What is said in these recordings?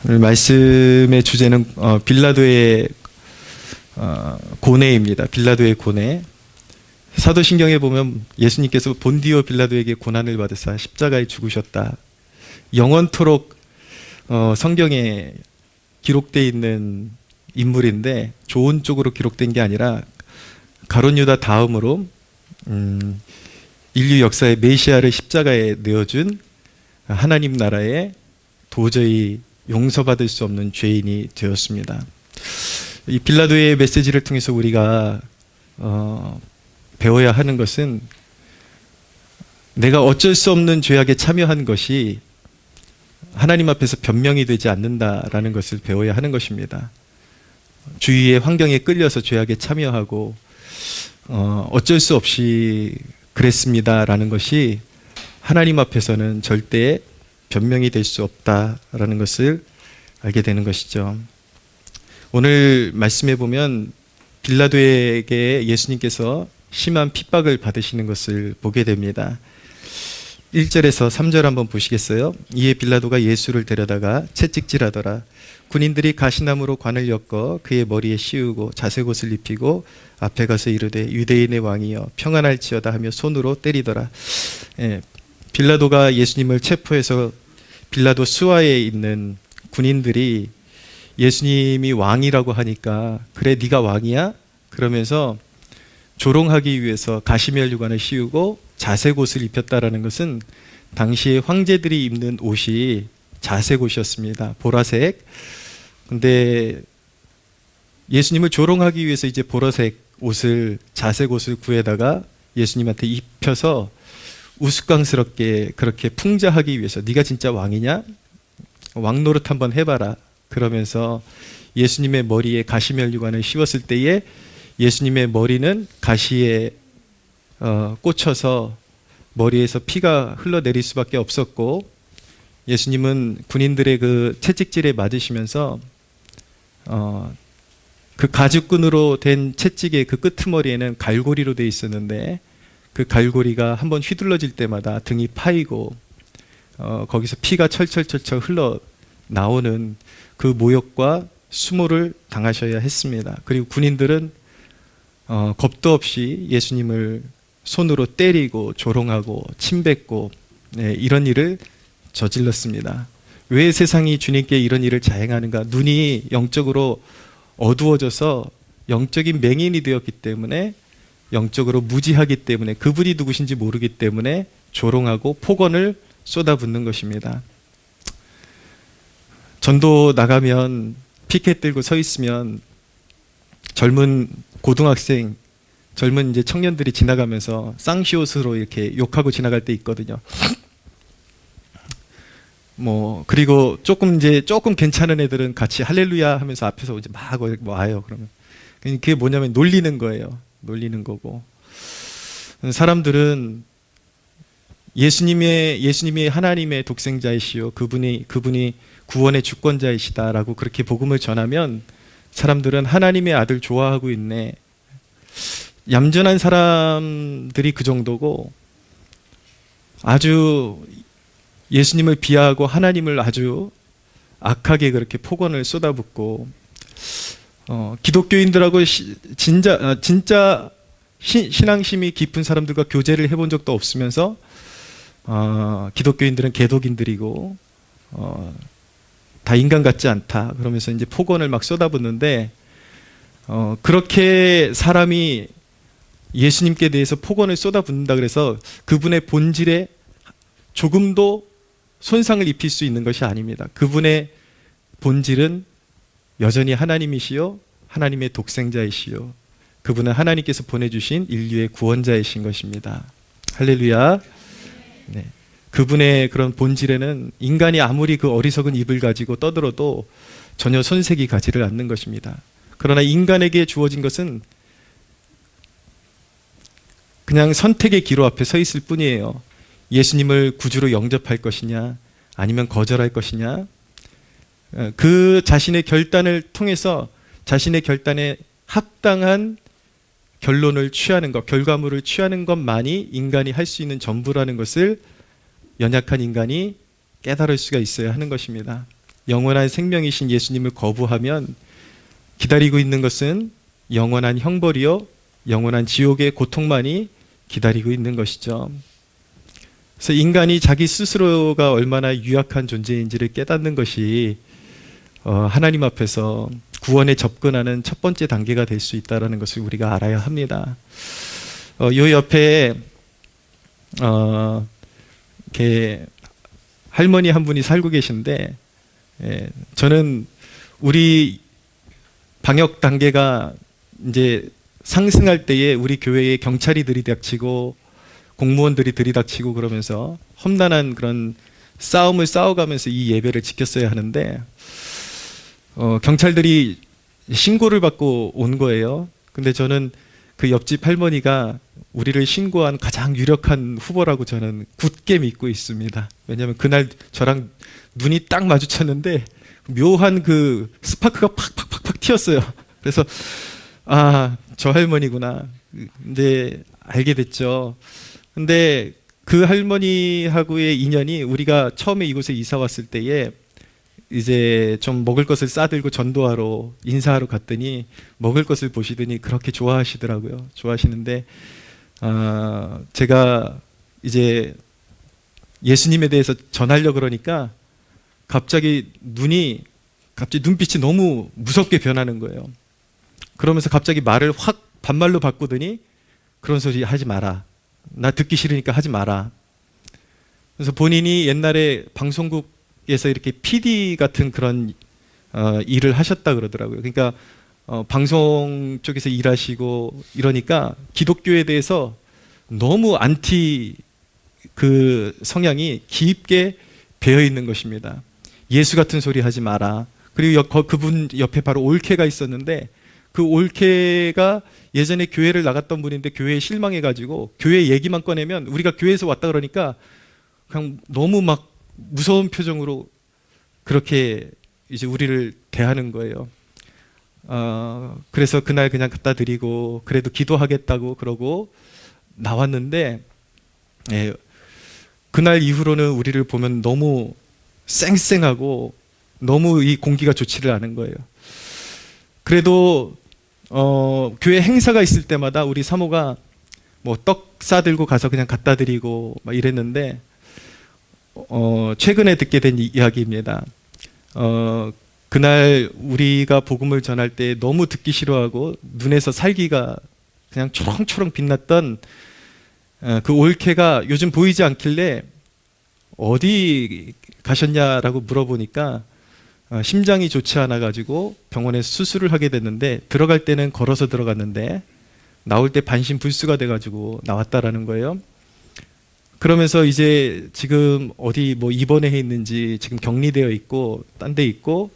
오늘 말씀의 주제는 빌라도의 고뇌입니다. 빌라도의 고뇌. 사도신경에 보면 예수님께서 본디오 빌라도에게 고난을 받으사 십자가에 죽으셨다. 영원토록 성경에 기록되어 있는 인물인데 좋은 쪽으로 기록된 게 아니라 가룟 유다 다음으로 인류 역사의 메시아를 십자가에 내어준 하나님 나라에 도저히 용서받을 수 없는 죄인이 되었습니다. 이 빌라도의 메시지를 통해서 우리가 배워야 하는 것은 내가 어쩔 수 없는 죄악에 참여한 것이 하나님 앞에서 변명이 되지 않는다라는 것을 배워야 하는 것입니다. 주위의 환경에 끌려서 죄악에 참여하고 어쩔 수 없이 그랬습니다라는 것이 하나님 앞에서는 절대 변명이 될 수 없다라는 것을 알게 되는 것이죠. 오늘 말씀해 보면 빌라도에게 예수님께서 심한 핍박을 받으시는 것을 보게 됩니다. 1절에서 3절 한번 보시겠어요? 이에 빌라도가 예수를 데려다가 채찍질하더라. 군인들이 가시나무로 관을 엮어 그의 머리에 씌우고 자색옷을 입히고 앞에 가서 이르되 유대인의 왕이여 평안할지어다 하며 손으로 때리더라. 빌라도가 예수님을 체포해서 빌라도 수하에 있는 군인들이 예수님이 왕이라고 하니까 그래 네가 왕이야? 그러면서 조롱하기 위해서 가시면류관을 씌우고 자색옷을 입혔다라는 것은 당시에 황제들이 입는 옷이 자색옷이었습니다. 보라색. 근데 예수님을 조롱하기 위해서 이제 보라색 옷을 자색옷을 구해다가 예수님한테 입혀서 우스꽝스럽게 그렇게 풍자하기 위해서 네가 진짜 왕이냐? 왕 노릇 한번 해봐라. 그러면서 예수님의 머리에 가시면류관을 씌웠을 때에 예수님의 머리는 가시에 꽂혀서 머리에서 피가 흘러내릴 수밖에 없었고 예수님은 군인들의 그 채찍질에 맞으시면서 그 가죽끈으로 된 채찍의 그 끄트머리에는 갈고리로 되어 있었는데 그 갈고리가 한번 휘둘러질 때마다 등이 파이고 거기서 피가 철철철철 흘러 나오는 그 모욕과 수모를 당하셔야 했습니다. 그리고 군인들은 겁도 없이 예수님을 손으로 때리고 조롱하고 침뱉고 이런 일을 저질렀습니다. 왜 세상이 주님께 이런 일을 자행하는가? 눈이 영적으로 어두워져서 영적인 맹인이 되었기 때문에 영적으로 무지하기 때문에 그분이 누구신지 모르기 때문에 조롱하고 폭언을 쏟아붓는 것입니다. 전도 나가면 피켓 들고 서 있으면 젊은 고등학생, 젊은 이제 청년들이 지나가면서 쌍시옷으로 이렇게 욕하고 지나갈 때 있거든요. 그리고 조금 괜찮은 애들은 같이 할렐루야 하면서 앞에서 이제 막 와요. 그러면 그게 뭐냐면 놀리는 거예요. 놀리는 거고. 사람들은 예수님이 하나님의 독생자이시요 그분이 구원의 주권자이시다라고 그렇게 복음을 전하면 사람들은 하나님의 아들 좋아하고 있네. 얌전한 사람들이 그 정도고 아주 예수님을 비하하고 하나님을 아주 악하게 그렇게 폭언을 쏟아붓고 기독교인들하고 진짜 신앙심이 깊은 사람들과 교제를 해본 적도 없으면서 기독교인들은 개독인들이고 다 인간 같지 않다 그러면서 이제 폭언을 막 쏟아붓는데 그렇게 사람이 예수님께 대해서 폭언을 쏟아붓는다 그래서 그분의 본질에 조금도 손상을 입힐 수 있는 것이 아닙니다. 그분의 본질은 여전히 하나님이시요 하나님의 독생자이시요 그분은 하나님께서 보내주신 인류의 구원자이신 것입니다. 할렐루야. 네. 그분의 그런 본질에는 인간이 아무리 그 어리석은 입을 가지고 떠들어도 전혀 손색이 가지를 않는 것입니다. 그러나 인간에게 주어진 것은 그냥 선택의 기로 앞에 서 있을 뿐이에요. 예수님을 구주로 영접할 것이냐 아니면 거절할 것이냐 그 자신의 결단을 통해서 자신의 결단에 합당한 결론을 취하는 것, 결과물을 취하는 것만이 인간이 할 수 있는 전부라는 것을 연약한 인간이 깨달을 수가 있어야 하는 것입니다. 영원한 생명이신 예수님을 거부하면 기다리고 있는 것은 영원한 형벌이요, 영원한 지옥의 고통만이 기다리고 있는 것이죠. 그래서 인간이 자기 스스로가 얼마나 유약한 존재인지를 깨닫는 것이 하나님 앞에서 구원에 접근하는 첫 번째 단계가 될 수 있다는 것을 우리가 알아야 합니다. 요 옆에 이렇게 할머니 한 분이 살고 계신데, 저는 우리 방역 단계가 이제 상승할 때에 우리 교회에 경찰이 들이닥치고 공무원들이 들이닥치고 그러면서 험난한 그런 싸움을 싸워가면서 이 예배를 지켰어야 하는데, 경찰들이 신고를 받고 온 거예요. 근데 저는 그 옆집 할머니가 우리를 신고한 가장 유력한 후보라고 저는 굳게 믿고 있습니다. 왜냐하면 그날 저랑 눈이 딱 마주쳤는데 묘한 그 스파크가 팍팍팍팍 튀었어요. 그래서 저 할머니구나 이제 알게 됐죠. 근데 그 할머니하고의 인연이, 우리가 처음에 이곳에 이사 왔을 때에 이제 좀 먹을 것을 싸들고 전도하러 인사하러 갔더니 먹을 것을 보시더니 그렇게 좋아하시더라고요. 좋아하시는데 제가 이제 예수님에 대해서 전하려고 그러니까 갑자기 눈빛이 너무 무섭게 변하는 거예요. 그러면서 갑자기 말을 확 반말로 바꾸더니 그런 소리 하지 마라. 나 듣기 싫으니까 하지 마라. 그래서 본인이 옛날에 방송국에서 이렇게 PD 같은 그런 일을 하셨다 그러더라고요. 그러니까 방송 쪽에서 일하시고 이러니까 기독교에 대해서 너무 안티 그 성향이 깊게 배어 있는 것입니다. 예수 같은 소리 하지 마라. 그리고 그분 옆에 바로 올케가 있었는데, 그 올케가 예전에 교회를 나갔던 분인데 교회에 실망해가지고 교회 얘기만 꺼내면 우리가 교회에서 왔다 그러니까 그냥 너무 막 무서운 표정으로 그렇게 이제 우리를 대하는 거예요. 그래서 그날 그냥 갖다 드리고 그래도 기도하겠다고 그러고 나왔는데, 그날 이후로는 우리를 보면 너무 쌩쌩하고 너무 이 공기가 좋지를 않은 거예요. 그래도 교회 행사가 있을 때마다 우리 사모가 뭐 떡 싸들고 가서 그냥 갖다 드리고 막 이랬는데, 최근에 듣게 된 이야기입니다. 그날 우리가 복음을 전할 때 너무 듣기 싫어하고 눈에서 살기가 그냥 초롱초롱 빛났던 그 올케가 요즘 보이지 않길래 어디 가셨냐라고 물어보니까 심장이 좋지 않아 가지고 병원에 수술을 하게 됐는데, 들어갈 때는 걸어서 들어갔는데 나올 때 반신불수가 돼 가지고 나왔다라는 거예요. 그러면서 이제 지금 어디 뭐 입원해 있는지 지금 격리되어 있고 딴 데 있고,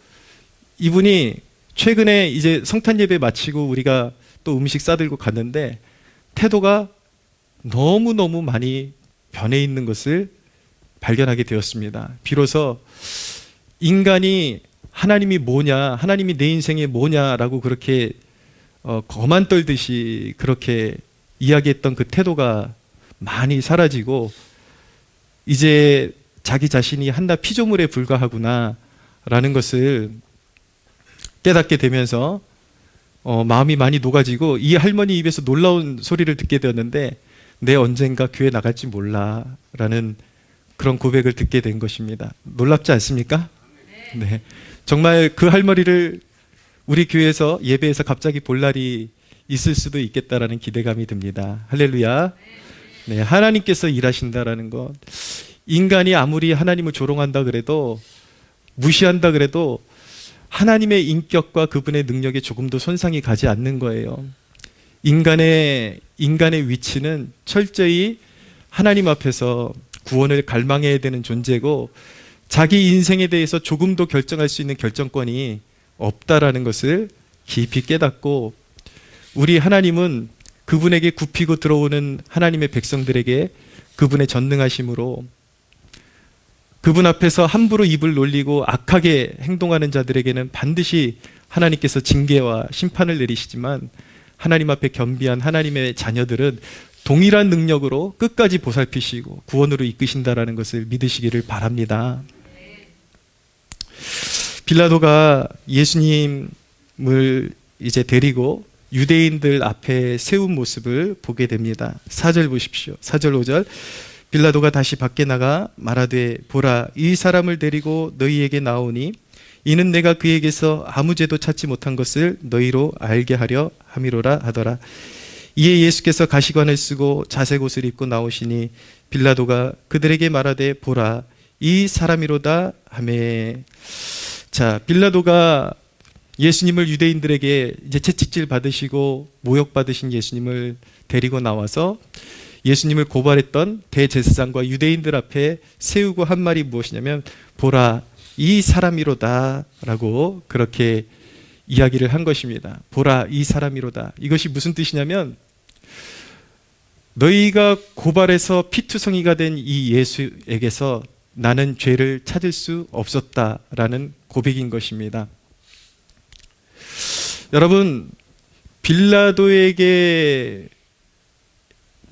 이분이 최근에 이제 성탄 예배 마치고 우리가 또 음식 싸들고 갔는데 태도가 너무너무 많이 변해 있는 것을 발견하게 되었습니다. 비로소 인간이 하나님이 뭐냐, 하나님이 내 인생에 뭐냐라고 그렇게 거만 떨듯이 그렇게 이야기했던 그 태도가 많이 사라지고, 이제 자기 자신이 한낱 피조물에 불과하구나 라는 것을 깨닫게 되면서 마음이 많이 녹아지고, 이 할머니 입에서 놀라운 소리를 듣게 되었는데, 내 언젠가 교회 나갈지 몰라 라는 그런 고백을 듣게 된 것입니다. 놀랍지 않습니까? 네. 정말 그 할머니를 우리 교회에서 예배에서 갑자기 볼 날이 있을 수도 있겠다라는 기대감이 듭니다. 할렐루야. 네, 하나님께서 일하신다라는 것. 인간이 아무리 하나님을 조롱한다 그래도, 무시한다 그래도 하나님의 인격과 그분의 능력에 조금도 손상이 가지 않는 거예요. 인간의 위치는 철저히 하나님 앞에서 구원을 갈망해야 되는 존재고, 자기 인생에 대해서 조금도 결정할 수 있는 결정권이 없다라는 것을 깊이 깨닫고, 우리 하나님은 그분에게 굽히고 들어오는 하나님의 백성들에게 그분의 전능하심으로, 그분 앞에서 함부로 입을 놀리고 악하게 행동하는 자들에게는 반드시 하나님께서 징계와 심판을 내리시지만, 하나님 앞에 겸비한 하나님의 자녀들은 동일한 능력으로 끝까지 보살피시고 구원으로 이끄신다라는 것을 믿으시기를 바랍니다. 빌라도가 예수님을 이제 데리고 유대인들 앞에 세운 모습을 보게 됩니다. 4절 보십시오. 4절 5절. 빌라도가 다시 밖에 나가 말하되 보라, 이 사람을 데리고 너희에게 나오니 이는 내가 그에게서 아무 죄도 찾지 못한 것을 너희로 알게 하려 함이로라 하더라. 이에 예수께서 가시관을 쓰고 자색 옷을 입고 나오시니 빌라도가 그들에게 말하되 보라, 이 사람이로다 하매. 자, 빌라도가 예수님을 유대인들에게 이제 채찍질 받으시고 모욕 받으신 예수님을 데리고 나와서 예수님을 고발했던 대제사장과 유대인들 앞에 세우고 한 말이 무엇이냐면 보라, 이 사람이로다 라고 그렇게 이야기를 한 것입니다. 보라, 이 사람이로다. 이것이 무슨 뜻이냐면 너희가 고발해서 피투성이가 된 이 예수에게서 나는 죄를 찾을 수 없었다라는 고백인 것입니다. 여러분, 빌라도에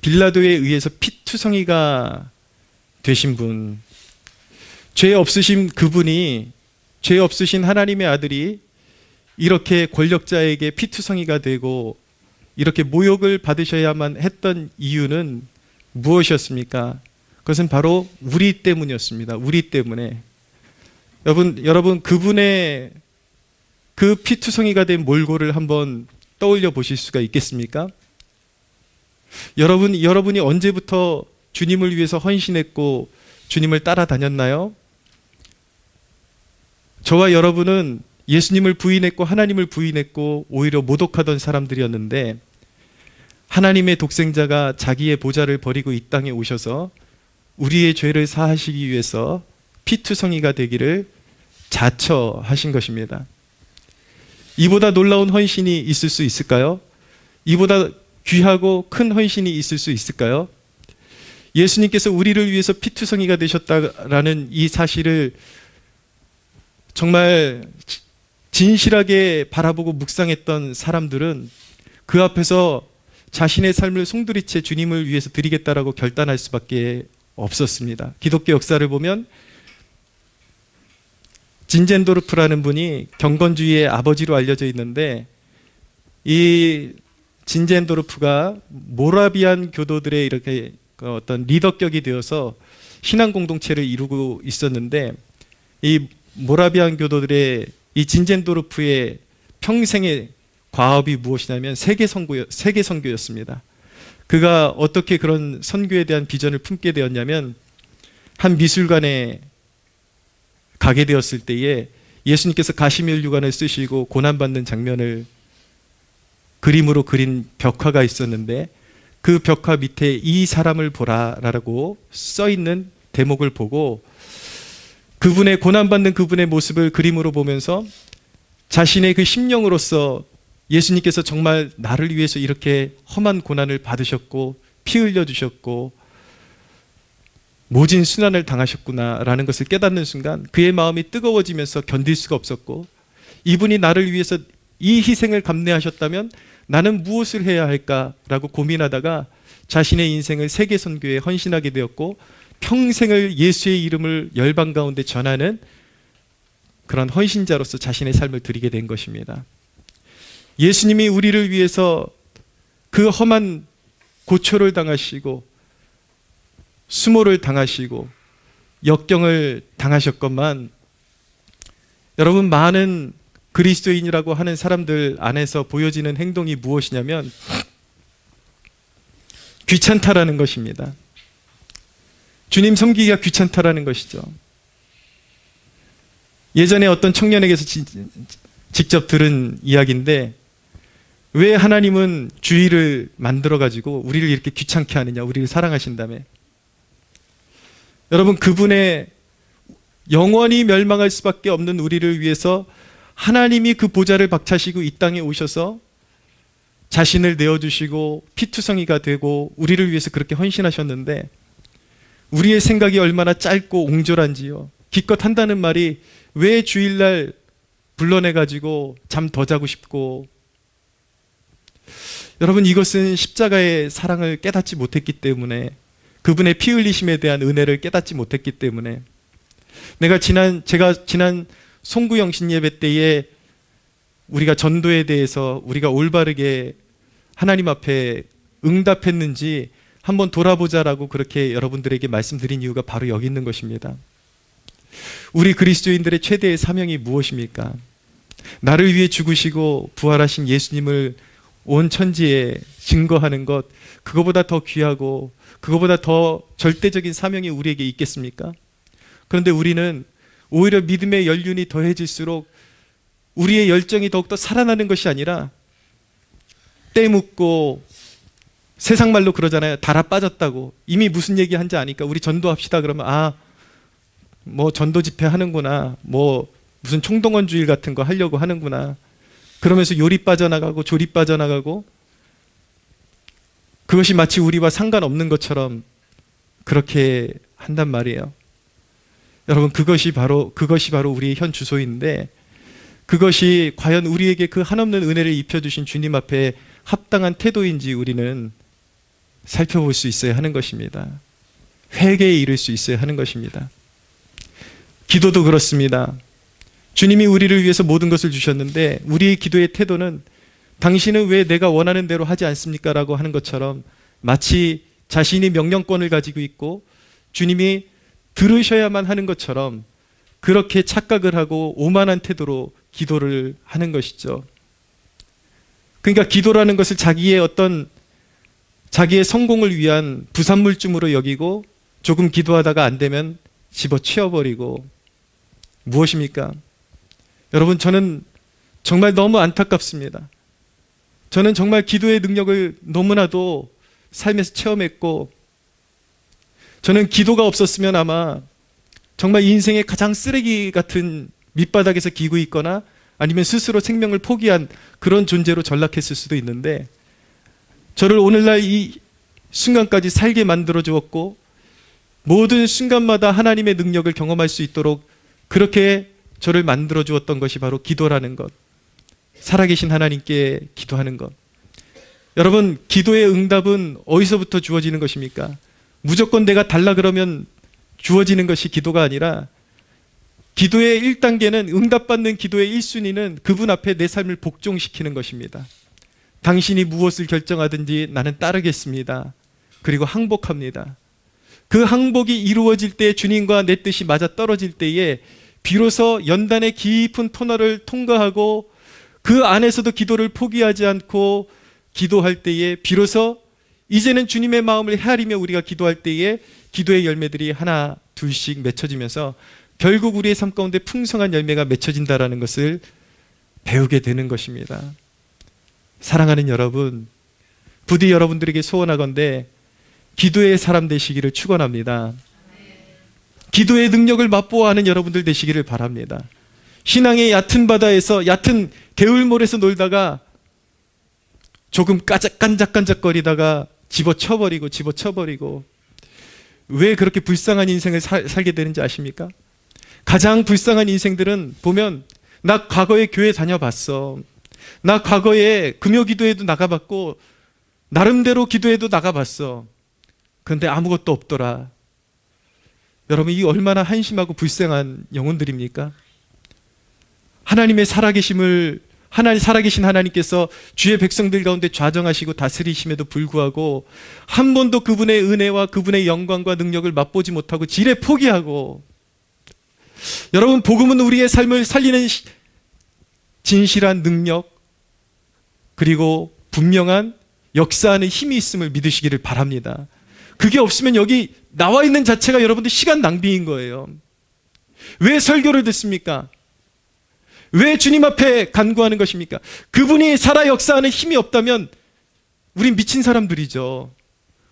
의해서 피투성이가 되신 분, 죄 없으신 그분이, 죄 없으신 하나님의 아들이 이렇게 권력자에게 피투성이가 되고 이렇게 모욕을 받으셔야만 했던 이유는 무엇이었습니까? 그것은 바로 우리 때문이었습니다. 우리 때문에. 여러분 그분의 그 피투성이가 된 몰골을 한번 떠올려 보실 수가 있겠습니까? 여러분이 언제부터 주님을 위해서 헌신했고 주님을 따라다녔나요? 저와 여러분은 예수님을 부인했고 하나님을 부인했고 오히려 모독하던 사람들이었는데 하나님의 독생자가 자기의 보좌를 버리고 이 땅에 오셔서 우리의 죄를 사하시기 위해서 피투성이가 되기를 자처하신 것입니다. 이보다 놀라운 헌신이 있을 수 있을까요? 이보다 귀하고 큰 헌신이 있을 수 있을까요? 예수님께서 우리를 위해서 피투성이가 되셨다라는 이 사실을 정말 진실하게 바라보고 묵상했던 사람들은 그 앞에서 자신의 삶을 송두리째 주님을 위해서 드리겠다라고 결단할 수밖에 없었습니다. 기독교 역사를 보면 진젠도르프라는 분이 경건주의의 아버지로 알려져 있는데 이 진젠도르프가 모라비안 교도들의 이렇게 어떤 리더격이 되어서 신앙 공동체를 이루고 있었는데 이 모라비안 교도들의 이 진젠도르프의 평생의 과업이 무엇이냐면 세계 선교였습니다. 그가 어떻게 그런 선교에 대한 비전을 품게 되었냐면 한 미술관에 가게 되었을 때에 예수님께서 가시밀 유관을 쓰시고 고난받는 장면을 그림으로 그린 벽화가 있었는데 그 벽화 밑에 이 사람을 보라라고 써있는 대목을 보고 그분의 고난받는 그분의 모습을 그림으로 보면서 자신의 그 심령으로서 예수님께서 정말 나를 위해서 이렇게 험한 고난을 받으셨고 피 흘려주셨고 모진 순환을 당하셨구나라는 것을 깨닫는 순간 그의 마음이 뜨거워지면서 견딜 수가 없었고 이분이 나를 위해서 이 희생을 감내하셨다면 나는 무엇을 해야 할까라고 고민하다가 자신의 인생을 세계 선교에 헌신하게 되었고 평생을 예수의 이름을 열방 가운데 전하는 그런 헌신자로서 자신의 삶을 드리게 된 것입니다. 예수님이 우리를 위해서 그 험한 고초를 당하시고 수모를 당하시고 역경을 당하셨건만 여러분 많은 그리스도인이라고 하는 사람들 안에서 보여지는 행동이 무엇이냐면 귀찮다라는 것입니다. 주님 섬기기가 귀찮다라는 것이죠. 예전에 어떤 청년에게서 직접 들은 이야기인데 왜 하나님은 주일을 만들어가지고 우리를 이렇게 귀찮게 하느냐, 우리를 사랑하신다며. 여러분 그분의 영원히 멸망할 수밖에 없는 우리를 위해서 하나님이 그 보좌를 박차시고 이 땅에 오셔서 자신을 내어주시고 피투성이가 되고 우리를 위해서 그렇게 헌신하셨는데 우리의 생각이 얼마나 짧고 옹졸한지요. 기껏 한다는 말이 왜 주일날 불러내가지고 잠 더 자고 싶고. 여러분 이것은 십자가의 사랑을 깨닫지 못했기 때문에 그분의 피 흘리심에 대한 은혜를 깨닫지 못했기 때문에 제가 지난 송구영신 예배 때에 우리가 전도에 대해서 우리가 올바르게 하나님 앞에 응답했는지 한번 돌아보자라고 그렇게 여러분들에게 말씀드린 이유가 바로 여기 있는 것입니다. 우리 그리스도인들의 최대의 사명이 무엇입니까? 나를 위해 죽으시고 부활하신 예수님을 온 천지에 증거하는 것, 그거보다 더 귀하고 그거보다 더 절대적인 사명이 우리에게 있겠습니까? 그런데 우리는 오히려 믿음의 연륜이 더해질수록 우리의 열정이 더욱더 살아나는 것이 아니라 때묻고, 세상 말로 그러잖아요. 달아 빠졌다고. 이미 무슨 얘기 한지 아니까 우리 전도합시다 그러면 뭐 전도 집회 하는구나, 뭐 무슨 총동원 주일 같은 거 하려고 하는구나, 그러면서 요리 빠져나가고 조리 빠져나가고, 그것이 마치 우리와 상관없는 것처럼 그렇게 한단 말이에요. 여러분, 그것이 바로 우리의 현 주소인데, 그것이 과연 우리에게 그 한없는 은혜를 입혀주신 주님 앞에 합당한 태도인지 우리는 살펴볼 수 있어야 하는 것입니다. 회개에 이를 수 있어야 하는 것입니다. 기도도 그렇습니다. 주님이 우리를 위해서 모든 것을 주셨는데 우리의 기도의 태도는 당신은 왜 내가 원하는 대로 하지 않습니까? 라고 하는 것처럼 마치 자신이 명령권을 가지고 있고 주님이 들으셔야만 하는 것처럼 그렇게 착각을 하고 오만한 태도로 기도를 하는 것이죠. 그러니까 기도라는 것을 자기의 성공을 위한 부산물쯤으로 여기고 조금 기도하다가 안 되면 집어치워버리고, 무엇입니까? 여러분, 저는 정말 너무 안타깝습니다. 저는 정말 기도의 능력을 너무나도 삶에서 체험했고, 저는 기도가 없었으면 아마 정말 인생의 가장 쓰레기 같은 밑바닥에서 기고 있거나 아니면 스스로 생명을 포기한 그런 존재로 전락했을 수도 있는데, 저를 오늘날 이 순간까지 살게 만들어 주었고 모든 순간마다 하나님의 능력을 경험할 수 있도록 그렇게 저를 만들어 주었던 것이 바로 기도라는 것, 살아계신 하나님께 기도하는 것. 여러분, 기도의 응답은 어디서부터 주어지는 것입니까? 무조건 내가 달라 그러면 주어지는 것이 기도가 아니라, 기도의 1단계는, 응답받는 기도의 1순위는 그분 앞에 내 삶을 복종시키는 것입니다. 당신이 무엇을 결정하든지 나는 따르겠습니다. 그리고 항복합니다. 그 항복이 이루어질 때, 주님과 내 뜻이 맞아 떨어질 때에 비로소 연단의 깊은 터널을 통과하고 그 안에서도 기도를 포기하지 않고 기도할 때에 비로소 이제는 주님의 마음을 헤아리며 우리가 기도할 때에 기도의 열매들이 하나 둘씩 맺혀지면서 결국 우리의 삶 가운데 풍성한 열매가 맺혀진다는 것을 배우게 되는 것입니다. 사랑하는 여러분, 부디 여러분들에게 소원하건대 기도의 사람 되시기를 축원합니다. 기도의 능력을 맛보아하는 여러분들 되시기를 바랍니다. 신앙의 얕은 바다에서, 얕은 개울물에서 놀다가 조금 깐작깐작거리다가 집어쳐버리고 왜 그렇게 불쌍한 인생을 살게 되는지 아십니까? 가장 불쌍한 인생들은 보면, 나 과거에 교회 다녀봤어, 나 과거에 금요기도회도 나가봤고 나름대로 기도회도 나가봤어, 그런데 아무것도 없더라. 여러분, 이 얼마나 한심하고 불쌍한 영혼들입니까? 하나님의 살아계신 하나님께서 주의 백성들 가운데 좌정하시고 다스리심에도 불구하고 한 번도 그분의 은혜와 그분의 영광과 능력을 맛보지 못하고 지레 포기하고, 여러분, 복음은 우리의 삶을 살리는 진실한 능력, 그리고 분명한 역사하는 힘이 있음을 믿으시기를 바랍니다. 그게 없으면 여기 나와 있는 자체가 여러분들 시간 낭비인 거예요. 왜 설교를 듣습니까? 왜 주님 앞에 간구하는 것입니까? 그분이 살아 역사하는 힘이 없다면 우린 미친 사람들이죠.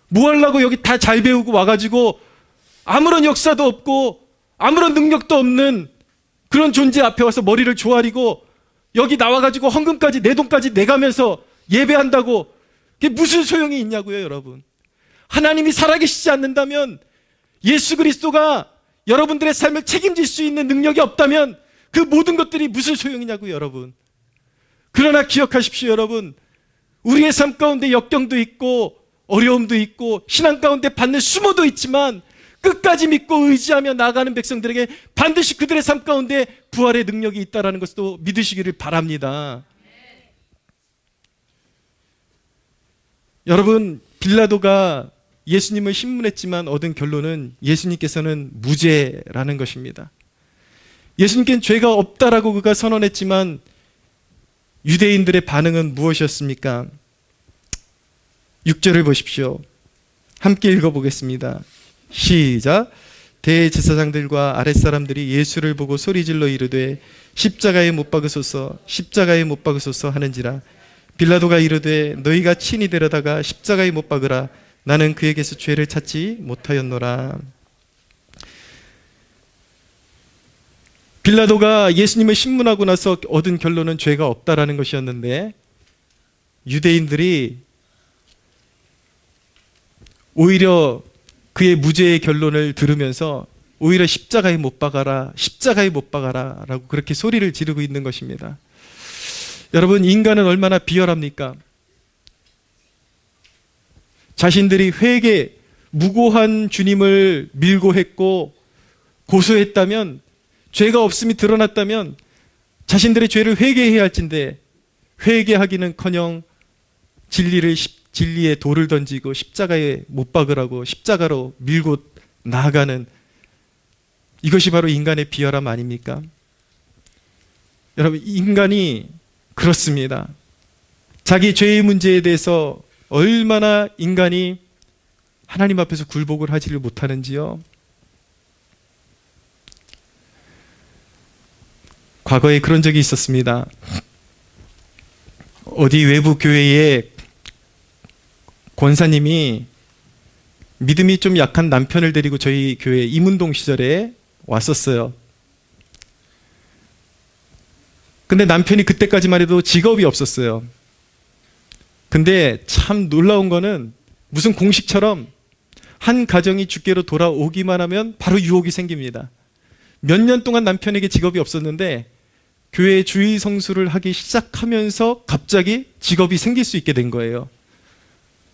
뭐 하려고 여기 다 잘 배우고 와가지고 아무런 역사도 없고 아무런 능력도 없는 그런 존재 앞에 와서 머리를 조아리고 여기 나와가지고 헌금까지 내 돈까지 내가면서 예배한다고, 그게 무슨 소용이 있냐고요, 여러분. 하나님이 살아계시지 않는다면, 예수 그리스도가 여러분들의 삶을 책임질 수 있는 능력이 없다면 그 모든 것들이 무슨 소용이냐고요, 여러분. 그러나 기억하십시오, 여러분. 우리의 삶 가운데 역경도 있고 어려움도 있고 신앙 가운데 받는 수모도 있지만, 끝까지 믿고 의지하며 나아가는 백성들에게 반드시 그들의 삶 가운데 부활의 능력이 있다는 것을 또 믿으시기를 바랍니다. 여러분, 빌라도가 예수님을 신문했지만 얻은 결론은 예수님께서는 무죄라는 것입니다. 예수님께는 죄가 없다라고 그가 선언했지만 유대인들의 반응은 무엇이었습니까? 6절을 보십시오. 함께 읽어보겠습니다. 시작. 대제사장들과 아랫사람들이 예수를 보고 소리질러 이르되 십자가에 못 박으소서, 십자가에 못 박으소서 하는지라. 빌라도가 이르되 너희가 친히 데려다가 십자가에 못 박으라. 나는 그에게서 죄를 찾지 못하였노라. 빌라도가 예수님을 신문하고 나서 얻은 결론은 죄가 없다라는 것이었는데 유대인들이 오히려 그의 무죄의 결론을 들으면서 오히려 십자가에 못 박아라, 십자가에 못 박아라 라고 그렇게 소리를 지르고 있는 것입니다. 여러분, 인간은 얼마나 비열합니까? 자신들이 무고한 주님을 밀고 했고 고소했다면, 죄가 없음이 드러났다면 자신들의 죄를 회개해야 할진데 회개하기는커녕 진리에 돌을 던지고 십자가에 못 박으라고 십자가로 밀고 나아가는, 이것이 바로 인간의 비열함 아닙니까? 여러분, 인간이 그렇습니다. 자기 죄의 문제에 대해서 얼마나 인간이 하나님 앞에서 굴복을 하지를 못하는지요. 과거에 그런 적이 있었습니다. 어디 외부 교회에 권사님이 믿음이 좀 약한 남편을 데리고 저희 교회 임운동 시절에 왔었어요. 근데 남편이 그때까지만 해도 직업이 없었어요. 근데 참 놀라운 거는 무슨 공식처럼 한 가정이 주께로 돌아오기만 하면 바로 유혹이 생깁니다. 몇 년 동안 남편에게 직업이 없었는데 교회 주일 성수를 하기 시작하면서 갑자기 직업이 생길 수 있게 된 거예요.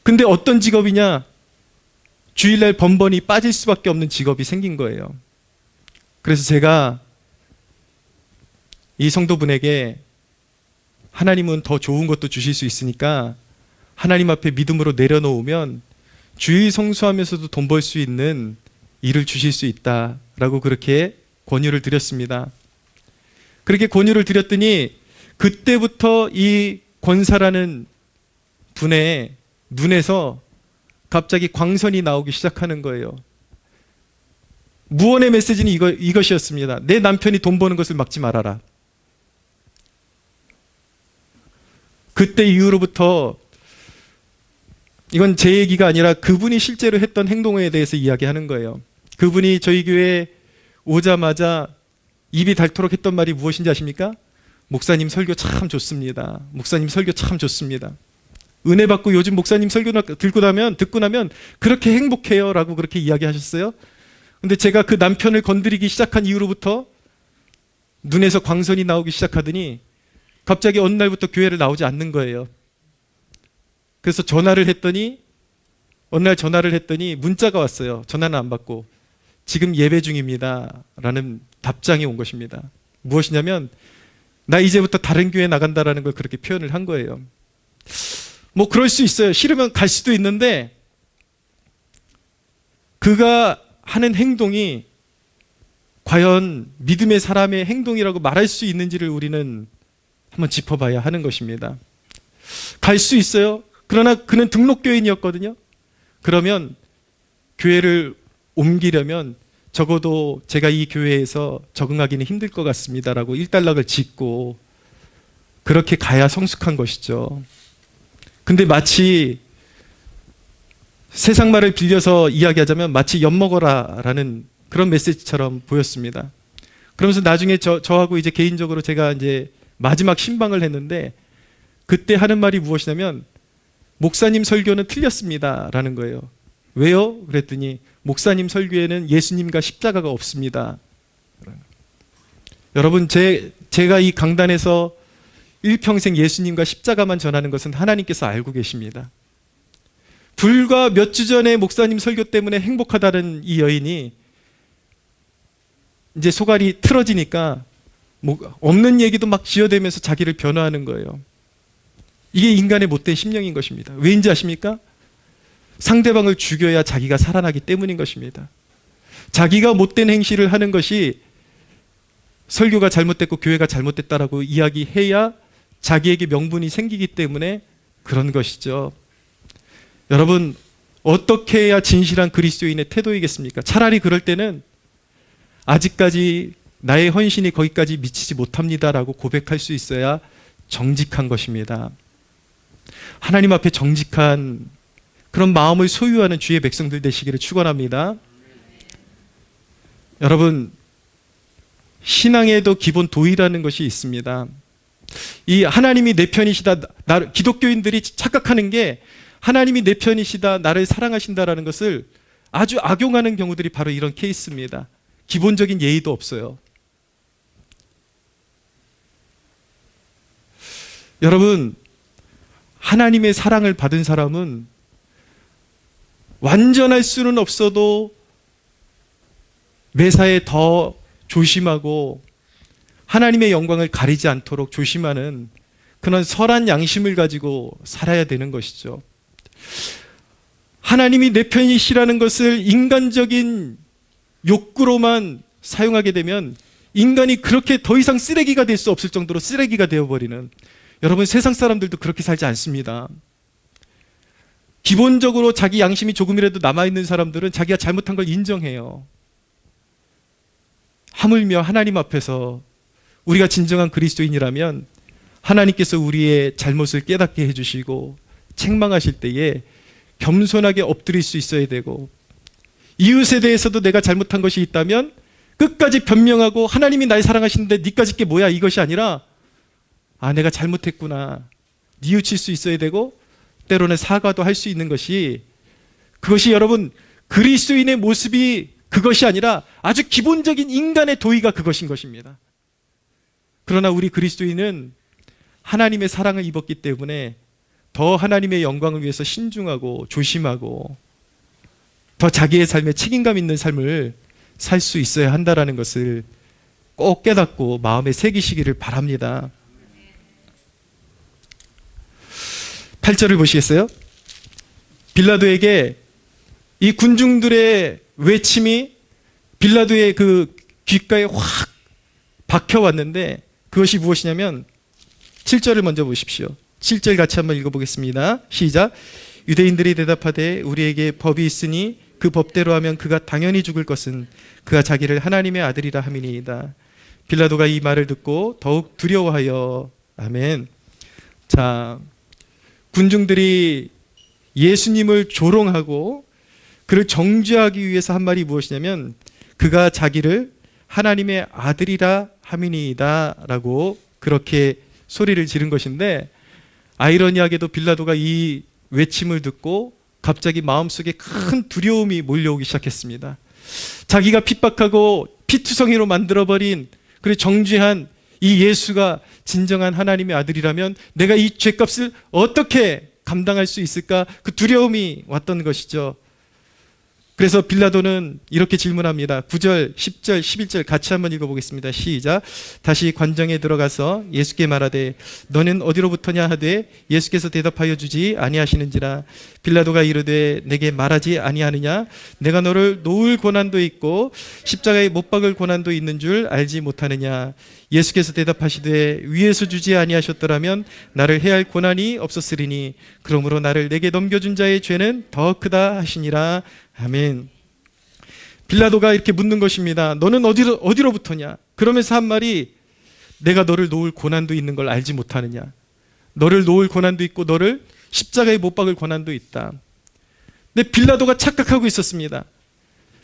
근데 어떤 직업이냐? 주일날 번번이 빠질 수밖에 없는 직업이 생긴 거예요. 그래서 제가 이 성도분에게 하나님은 더 좋은 것도 주실 수 있으니까 하나님 앞에 믿음으로 내려놓으면 주일 성수하면서도 돈 벌 수 있는 일을 주실 수 있다라고 그렇게 권유를 드렸습니다. 그렇게 권유를 드렸더니 그때부터 이 권사라는 분의 눈에서 갑자기 광선이 나오기 시작하는 거예요. 무언의 메시지는 이것이었습니다. 내 남편이 돈 버는 것을 막지 말아라. 그때 이후로부터, 이건 제 얘기가 아니라 그분이 실제로 했던 행동에 대해서 이야기하는 거예요. 그분이 저희 교회에 오자마자 입이 닳도록 했던 말이 무엇인지 아십니까? 목사님 설교 참 좋습니다. 목사님 설교 참 좋습니다. 은혜 받고 요즘 목사님 설교 듣고 나면 그렇게 행복해요 라고 그렇게 이야기하셨어요. 근데 제가 그 남편을 건드리기 시작한 이후로부터 눈에서 광선이 나오기 시작하더니 갑자기 어느 날부터 교회를 나오지 않는 거예요. 그래서 어느 날 전화를 했더니 문자가 왔어요. 전화는 안 받고 지금 예배 중입니다 라는 답장이 온 것입니다. 무엇이냐면 나 이제부터 다른 교회 나간다라는 걸 그렇게 표현을 한 거예요. 뭐 그럴 수 있어요. 싫으면 갈 수도 있는데 그가 하는 행동이 과연 믿음의 사람의 행동이라고 말할 수 있는지를 우리는 한번 짚어봐야 하는 것입니다. 갈 수 있어요. 그러나 그는 등록교인이었거든요. 그러면 교회를 옮기려면 적어도 제가 이 교회에서 적응하기는 힘들 것 같습니다라고 일단락을 짓고 그렇게 가야 성숙한 것이죠. 근데 마치 세상 말을 빌려서 이야기하자면 마치 엿먹어라 라는 그런 메시지처럼 보였습니다. 그러면서 나중에 저하고 이제 개인적으로 제가 이제 마지막 신방을 했는데 그때 하는 말이 무엇이냐면 목사님 설교는 틀렸습니다 라는 거예요. 왜요? 그랬더니 목사님 설교에는 예수님과 십자가가 없습니다. 여러분, 제가 이 강단에서 일평생 예수님과 십자가만 전하는 것은 하나님께서 알고 계십니다. 불과 몇 주 전에 목사님 설교 때문에 행복하다는 이 여인이 이제 소갈이 틀어지니까 뭐 없는 얘기도 막 지어대면서 자기를 변호하는 거예요. 이게 인간의 못된 심령인 것입니다. 왜인지 아십니까? 상대방을 죽여야 자기가 살아나기 때문인 것입니다. 자기가 못된 행실을 하는 것이 설교가 잘못됐고 교회가 잘못됐다라고 이야기해야 자기에게 명분이 생기기 때문에 그런 것이죠. 여러분, 어떻게 해야 진실한 그리스도인의 태도이겠습니까? 차라리 그럴 때는 아직까지 나의 헌신이 거기까지 미치지 못합니다라고 고백할 수 있어야 정직한 것입니다. 하나님 앞에 정직한 그런 마음을 소유하는 주의 백성들 되시기를 축원합니다. 여러분, 신앙에도 기본 도의라는 것이 있습니다. 이 하나님이 내 편이시다, 기독교인들이 착각하는 게 하나님이 내 편이시다, 나를 사랑하신다라는 것을 아주 악용하는 경우들이 바로 이런 케이스입니다. 기본적인 예의도 없어요. 여러분, 하나님의 사랑을 받은 사람은 완전할 수는 없어도 매사에 더 조심하고 하나님의 영광을 가리지 않도록 조심하는 그런 선한 양심을 가지고 살아야 되는 것이죠. 하나님이 내 편이시라는 것을 인간적인 욕구로만 사용하게 되면 인간이 그렇게 더 이상 쓰레기가 될 수 없을 정도로 쓰레기가 되어버리는, 여러분, 세상 사람들도 그렇게 살지 않습니다. 기본적으로 자기 양심이 조금이라도 남아있는 사람들은 자기가 잘못한 걸 인정해요. 하물며 하나님 앞에서 우리가 진정한 그리스도인이라면 하나님께서 우리의 잘못을 깨닫게 해주시고 책망하실 때에 겸손하게 엎드릴 수 있어야 되고, 이웃에 대해서도 내가 잘못한 것이 있다면 끝까지 변명하고 하나님이 날 사랑하시는데 니까짓 게 뭐야, 이것이 아니라 내가 잘못했구나, 뉘우칠 수 있어야 되고 때로는 사과도 할 수 있는 것이, 그것이 여러분 그리스도인의 모습이 그것이 아니라 아주 기본적인 인간의 도의가 그것인 것입니다. 그러나 우리 그리스도인은 하나님의 사랑을 입었기 때문에 더 하나님의 영광을 위해서 신중하고 조심하고 더 자기의 삶에 책임감 있는 삶을 살 수 있어야 한다는 것을 꼭 깨닫고 마음에 새기시기를 바랍니다. 8절을 보시겠어요? 빌라도에게 이 군중들의 외침이 빌라도의 그 귓가에 확 박혀왔는데, 그것이 무엇이냐면 7절을 먼저 보십시오. 7절 같이 한번 읽어보겠습니다. 시작. 유대인들이 대답하되 우리에게 법이 있으니 그 법대로 하면 그가 당연히 죽을 것은 그가 자기를 하나님의 아들이라 함이니이다. 빌라도가 이 말을 듣고 더욱 두려워하여, 아멘. 자, 군중들이 예수님을 조롱하고 그를 정죄하기 위해서 한 말이 무엇이냐면 그가 자기를 하나님의 아들이라 함이니이다 라고 그렇게 소리를 지른 것인데, 아이러니하게도 빌라도가 이 외침을 듣고 갑자기 마음속에 큰 두려움이 몰려오기 시작했습니다. 자기가 핍박하고 피투성이로 만들어버린, 그리고 정죄한 이 예수가 진정한 하나님의 아들이라면 내가 이 죄값을 어떻게 감당할 수 있을까? 그 두려움이 왔던 것이죠. 그래서 빌라도는 이렇게 질문합니다. 9절, 10절, 11절 같이 한번 읽어보겠습니다. 시작. 다시 관정에 들어가서 예수께 말하되 너는 어디로부터냐 하되 예수께서 대답하여 주지 아니하시는지라. 빌라도가 이르되 내게 말하지 아니하느냐? 내가 너를 놓을 고난도 있고 십자가에 못 박을 고난도 있는 줄 알지 못하느냐? 예수께서 대답하시되 위에서 주지 아니하셨더라면 나를 해할 고난이 없었으리니 그러므로 나를 내게 넘겨준 자의 죄는 더 크다 하시니라. 아멘. 빌라도가 이렇게 묻는 것입니다. 너는 어디로부터냐? 그러면서 한 말이 내가 너를 놓을 고난도 있는 걸 알지 못하느냐? 너를 놓을 고난도 있고 너를 십자가에 못 박을 고난도 있다. 근데 빌라도가 착각하고 있었습니다.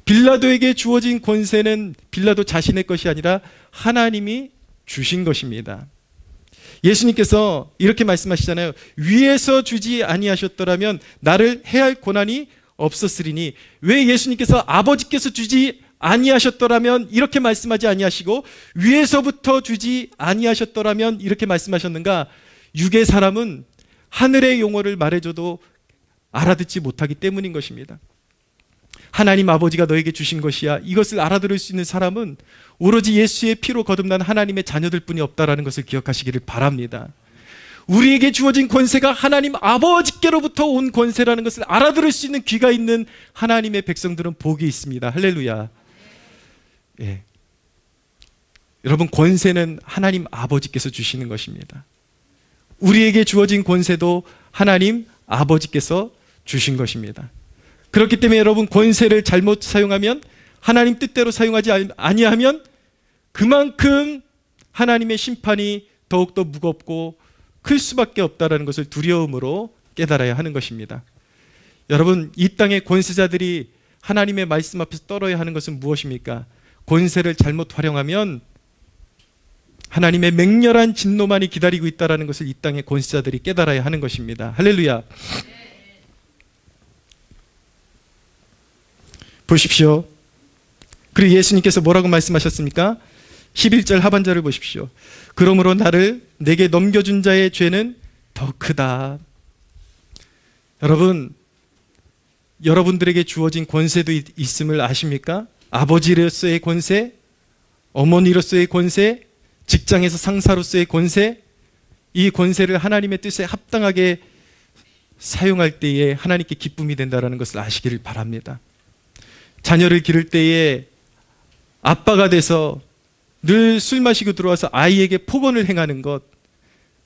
빌라도에게 주어진 권세는 빌라도 자신의 것이 아니라 하나님이 주신 것입니다. 예수님께서 이렇게 말씀하시잖아요. 위에서 주지 아니하셨더라면 나를 해할 고난이 없었으리니. 왜 예수님께서 아버지께서 주지 아니하셨더라면 이렇게 말씀하지 아니하시고 위에서부터 주지 아니하셨더라면 이렇게 말씀하셨는가? 육의 사람은 하늘의 용어를 말해줘도 알아듣지 못하기 때문인 것입니다. 하나님 아버지가 너에게 주신 것이야. 이것을 알아들을 수 있는 사람은 오로지 예수의 피로 거듭난 하나님의 자녀들 뿐이 없다라는 것을 기억하시기를 바랍니다. 우리에게 주어진 권세가 하나님 아버지께로부터 온 권세라는 것을 알아들을 수 있는 귀가 있는 하나님의 백성들은 복이 있습니다. 할렐루야. 예. 여러분, 권세는 하나님 아버지께서 주시는 것입니다. 우리에게 주어진 권세도 하나님 아버지께서 주신 것입니다. 그렇기 때문에 여러분, 권세를 잘못 사용하면, 하나님 뜻대로 사용하지 아니하면 그만큼 하나님의 심판이 더욱더 무겁고 클 수밖에 없다는 것을 두려움으로 깨달아야 하는 것입니다. 여러분, 이 땅의 권세자들이 하나님의 말씀 앞에서 떨어야 하는 것은 무엇입니까? 권세를 잘못 활용하면 하나님의 맹렬한 진노만이 기다리고 있다는 것을 이 땅의 권세자들이 깨달아야 하는 것입니다. 할렐루야. 보십시오. 그리고 예수님께서 뭐라고 말씀하셨습니까? 11절 하반절을 보십시오. 그러므로 나를 내게 넘겨준 자의 죄는 더 크다. 여러분, 여러분들에게 주어진 권세도 있음을 아십니까? 아버지로서의 권세, 어머니로서의 권세, 직장에서 상사로서의 권세, 이 권세를 하나님의 뜻에 합당하게 사용할 때에 하나님께 기쁨이 된다는 것을 아시기를 바랍니다. 자녀를 기를 때에 아빠가 돼서 늘 술 마시고 들어와서 아이에게 폭언을 행하는 것,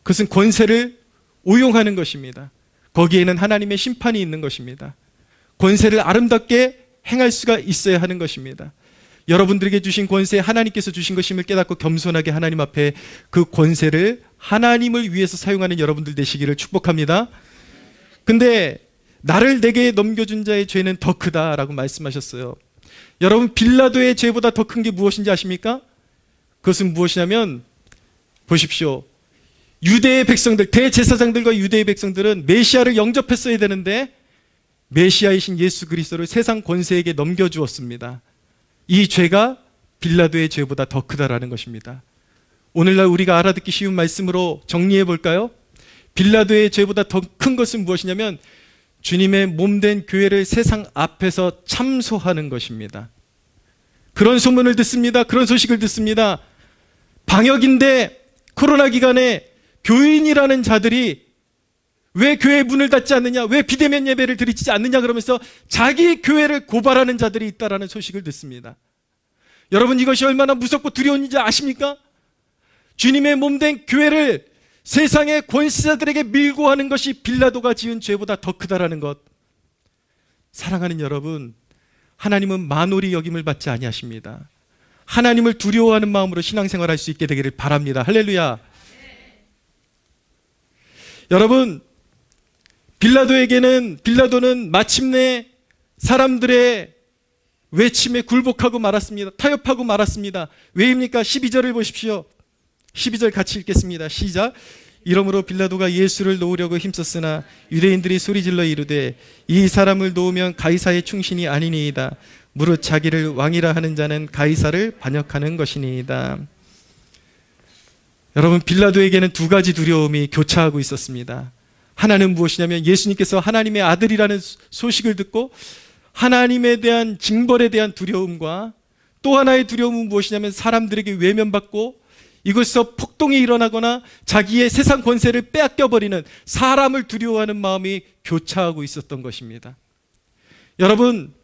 그것은 권세를 오용하는 것입니다. 거기에는 하나님의 심판이 있는 것입니다. 권세를 아름답게 행할 수가 있어야 하는 것입니다. 여러분들에게 주신 권세, 하나님께서 주신 것임을 깨닫고 겸손하게 하나님 앞에 그 권세를 하나님을 위해서 사용하는 여러분들 되시기를 축복합니다. 근데 나를 내게 넘겨준 자의 죄는 더 크다라고 말씀하셨어요. 여러분, 빌라도의 죄보다 더 큰 게 무엇인지 아십니까? 그것은 무엇이냐면, 보십시오. 유대의 백성들, 대제사장들과 유대의 백성들은 메시아를 영접했어야 되는데 메시아이신 예수 그리스도를 세상 권세에게 넘겨주었습니다. 이 죄가 빌라도의 죄보다 더 크다라는 것입니다. 오늘날 우리가 알아듣기 쉬운 말씀으로 정리해 볼까요? 빌라도의 죄보다 더 큰 것은 무엇이냐면 주님의 몸된 교회를 세상 앞에서 참소하는 것입니다. 그런 소문을 듣습니다. 그런 소식을 듣습니다. 방역인데 코로나 기간에 교인이라는 자들이 왜 교회 문을 닫지 않느냐, 왜 비대면 예배를 드리지 않느냐 그러면서 자기 교회를 고발하는 자들이 있다라는 소식을 듣습니다. 여러분, 이것이 얼마나 무섭고 두려운 일인지 아십니까? 주님의 몸된 교회를 세상의 권세자들에게 밀고 하는 것이 빌라도가 지은 죄보다 더 크다라는 것. 사랑하는 여러분, 하나님은 만홀히 여김을 받지 아니하십니다. 하나님을 두려워하는 마음으로 신앙생활할 수 있게 되기를 바랍니다. 할렐루야. 여러분, 빌라도는 마침내 사람들의 외침에 굴복하고 말았습니다. 타협하고 말았습니다. 왜입니까? 12절을 보십시오. 12절 같이 읽겠습니다. 시작. 이러므로 빌라도가 예수를 놓으려고 힘썼으나 유대인들이 소리질러 이르되 이 사람을 놓으면 가이사의 충신이 아니니이다. 무릇 자기를 왕이라 하는 자는 가이사를 반역하는 것이니이다. 여러분, 빌라도에게는 두 가지 두려움이 교차하고 있었습니다. 하나는 무엇이냐면 예수님께서 하나님의 아들이라는 소식을 듣고 하나님에 대한 징벌에 대한 두려움과, 또 하나의 두려움은 무엇이냐면 사람들에게 외면받고 이곳에서 폭동이 일어나거나 자기의 세상 권세를 빼앗겨버리는 사람을 두려워하는 마음이 교차하고 있었던 것입니다. 여러분,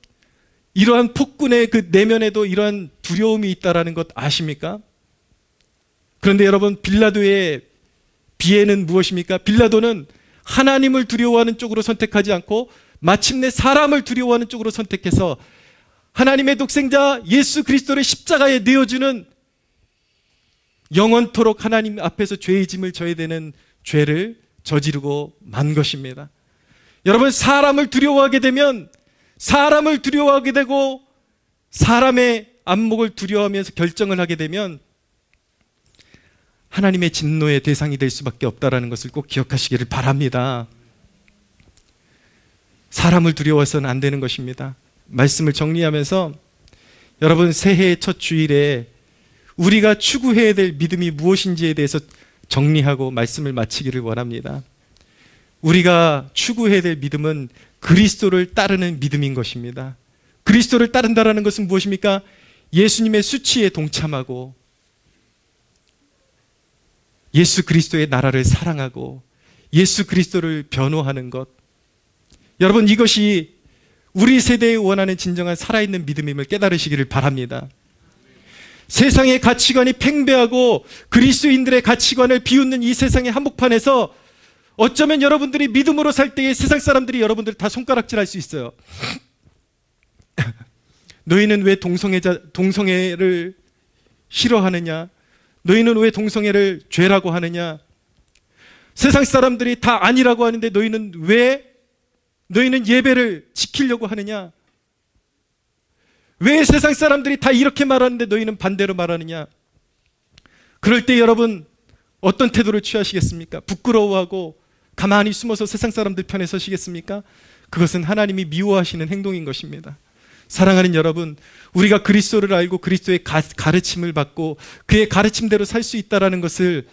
이러한 폭군의 그 내면에도 이러한 두려움이 있다는 것 아십니까? 그런데 여러분, 빌라도의 비애는 무엇입니까? 빌라도는 하나님을 두려워하는 쪽으로 선택하지 않고 마침내 사람을 두려워하는 쪽으로 선택해서 하나님의 독생자 예수 그리스도를 십자가에 내어주는, 영원토록 하나님 앞에서 죄의 짐을 져야 되는 죄를 저지르고 만 것입니다. 여러분, 사람을 두려워하게 되면 사람을 두려워하게 되고 사람의 안목을 두려워하면서 결정을 하게 되면 하나님의 진노의 대상이 될 수밖에 없다는 것을 꼭 기억하시기를 바랍니다. 사람을 두려워해서는 안 되는 것입니다. 말씀을 정리하면서 여러분, 새해의 첫 주일에 우리가 추구해야 될 믿음이 무엇인지에 대해서 정리하고 말씀을 마치기를 원합니다. 우리가 추구해야 될 믿음은 그리스도를 따르는 믿음인 것입니다. 그리스도를 따른다라는 것은 무엇입니까? 예수님의 수치에 동참하고 예수 그리스도의 나라를 사랑하고 예수 그리스도를 변호하는 것. 여러분, 이것이 우리 세대에 원하는 진정한 살아있는 믿음임을 깨달으시기를 바랍니다. 세상의 가치관이 팽배하고 그리스도인들의 가치관을 비웃는 이 세상의 한복판에서 어쩌면 여러분들이 믿음으로 살 때에 세상 사람들이 여러분들을 다 손가락질할 수 있어요. 너희는 왜 동성애를 싫어하느냐? 너희는 왜 동성애를 죄라고 하느냐? 세상 사람들이 다 아니라고 하는데 너희는 예배를 지키려고 하느냐? 왜 세상 사람들이 다 이렇게 말하는데 너희는 반대로 말하느냐? 그럴 때 여러분 어떤 태도를 취하시겠습니까? 부끄러워하고 가만히 숨어서 세상 사람들 편에 서시겠습니까? 그것은 하나님이 미워하시는 행동인 것입니다. 사랑하는 여러분, 우리가 그리스도를 알고 그리스도의 가르침을 받고 그의 가르침대로 살 수 있다는 것을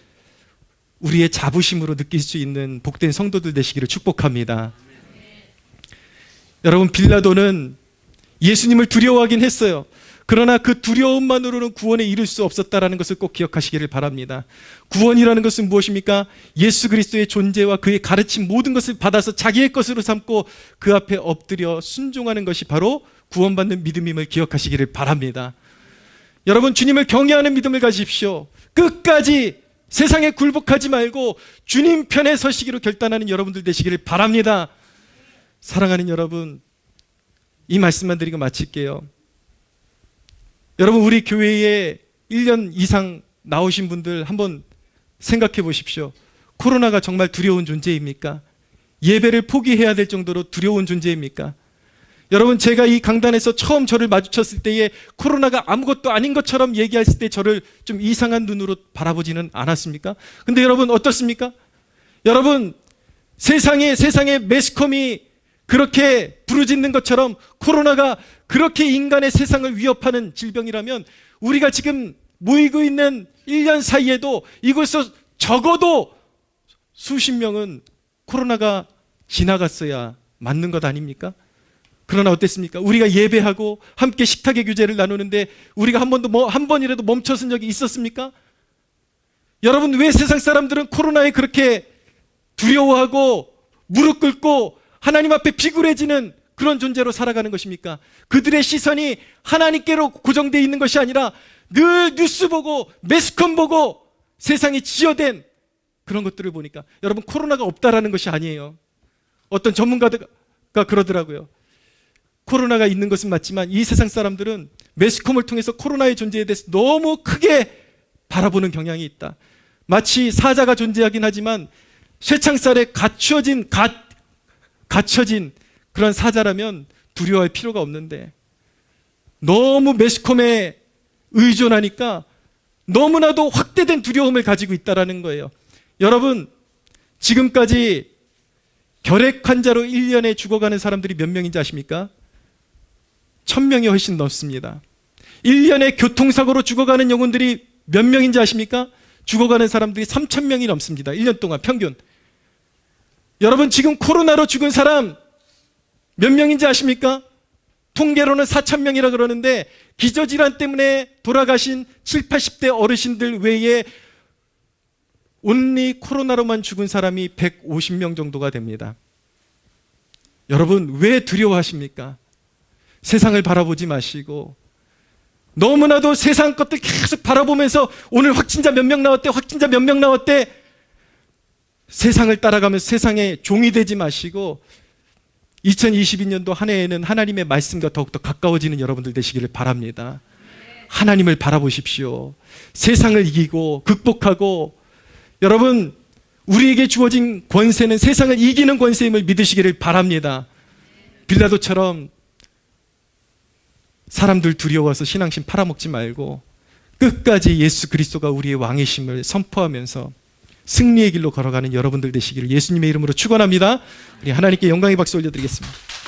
우리의 자부심으로 느낄 수 있는 복된 성도들 되시기를 축복합니다. 여러분, 빌라도는 예수님을 두려워하긴 했어요. 그러나 그 두려움만으로는 구원에 이를 수 없었다는 것을 꼭 기억하시기를 바랍니다. 구원이라는 것은 무엇입니까? 예수 그리스도의 존재와 그의 가르침 모든 것을 받아서 자기의 것으로 삼고 그 앞에 엎드려 순종하는 것이 바로 구원받는 믿음임을 기억하시기를 바랍니다. 여러분, 주님을 경외하는 믿음을 가지십시오. 끝까지 세상에 굴복하지 말고 주님 편에 서시기로 결단하는 여러분들 되시기를 바랍니다. 사랑하는 여러분, 이 말씀만 드리고 마칠게요. 여러분, 우리 교회에 1년 이상 나오신 분들 한번 생각해 보십시오. 코로나가 정말 두려운 존재입니까? 예배를 포기해야 될 정도로 두려운 존재입니까? 여러분, 제가 이 강단에서 처음 저를 마주쳤을 때에 코로나가 아무것도 아닌 것처럼 얘기했을 때 저를 좀 이상한 눈으로 바라보지는 않았습니까? 근데 여러분 어떻습니까? 여러분, 세상에 매스컴이 그렇게 부르짖는 것처럼 코로나가 그렇게 인간의 세상을 위협하는 질병이라면 우리가 지금 모이고 있는 1년 사이에도 이곳에서 적어도 수십 명은 코로나가 지나갔어야 맞는 것 아닙니까? 그러나 어땠습니까? 우리가 예배하고 함께 식탁의 규제를 나누는데 우리가 한 번이라도 멈춰선 적이 있었습니까? 여러분, 왜 세상 사람들은 코로나에 그렇게 두려워하고 무릎 꿇고 하나님 앞에 비굴해지는 그런 존재로 살아가는 것입니까? 그들의 시선이 하나님께로 고정되어 있는 것이 아니라 늘 뉴스 보고 매스컴 보고 세상이 지어낸 그런 것들을 보니까 여러분, 코로나가 없다라는 것이 아니에요. 어떤 전문가가 그러더라고요. 코로나가 있는 것은 맞지만 이 세상 사람들은 매스컴을 통해서 코로나의 존재에 대해서 너무 크게 바라보는 경향이 있다. 마치 사자가 존재하긴 하지만 쇠창살에 갇혀진 그런 사자라면 두려워할 필요가 없는데 너무 매스컴에 의존하니까 너무나도 확대된 두려움을 가지고 있다는 거예요. 여러분, 지금까지 결핵 환자로 1년에 죽어가는 사람들이 몇 명인지 아십니까? 1000명이 훨씬 넘습니다. 1년에 교통사고로 죽어가는 영혼들이 몇 명인지 아십니까? 죽어가는 사람들이 3000명이 넘습니다. 1년 동안 평균. 여러분, 지금 코로나로 죽은 사람 몇 명인지 아십니까? 통계로는 4000명이라 그러는데 기저질환 때문에 돌아가신 70, 80대 어르신들 외에 온리 코로나로만 죽은 사람이 150명 정도가 됩니다. 여러분, 왜 두려워하십니까? 세상을 바라보지 마시고 너무나도 세상 것들 계속 바라보면서 오늘 확진자 몇 명 나왔대, 확진자 몇 명 나왔대, 세상을 따라가면서 세상에 종이 되지 마시고 2022년도 한 해에는 하나님의 말씀과 더욱더 가까워지는 여러분들 되시기를 바랍니다. 하나님을 바라보십시오. 세상을 이기고 극복하고, 여러분, 우리에게 주어진 권세는 세상을 이기는 권세임을 믿으시기를 바랍니다. 빌라도처럼 사람들 두려워서 신앙심 팔아먹지 말고 끝까지 예수 그리스도가 우리의 왕이심을 선포하면서 승리의 길로 걸어가는 여러분들 되시기를 예수님의 이름으로 축원합니다. 우리 하나님께 영광의 박수 올려드리겠습니다.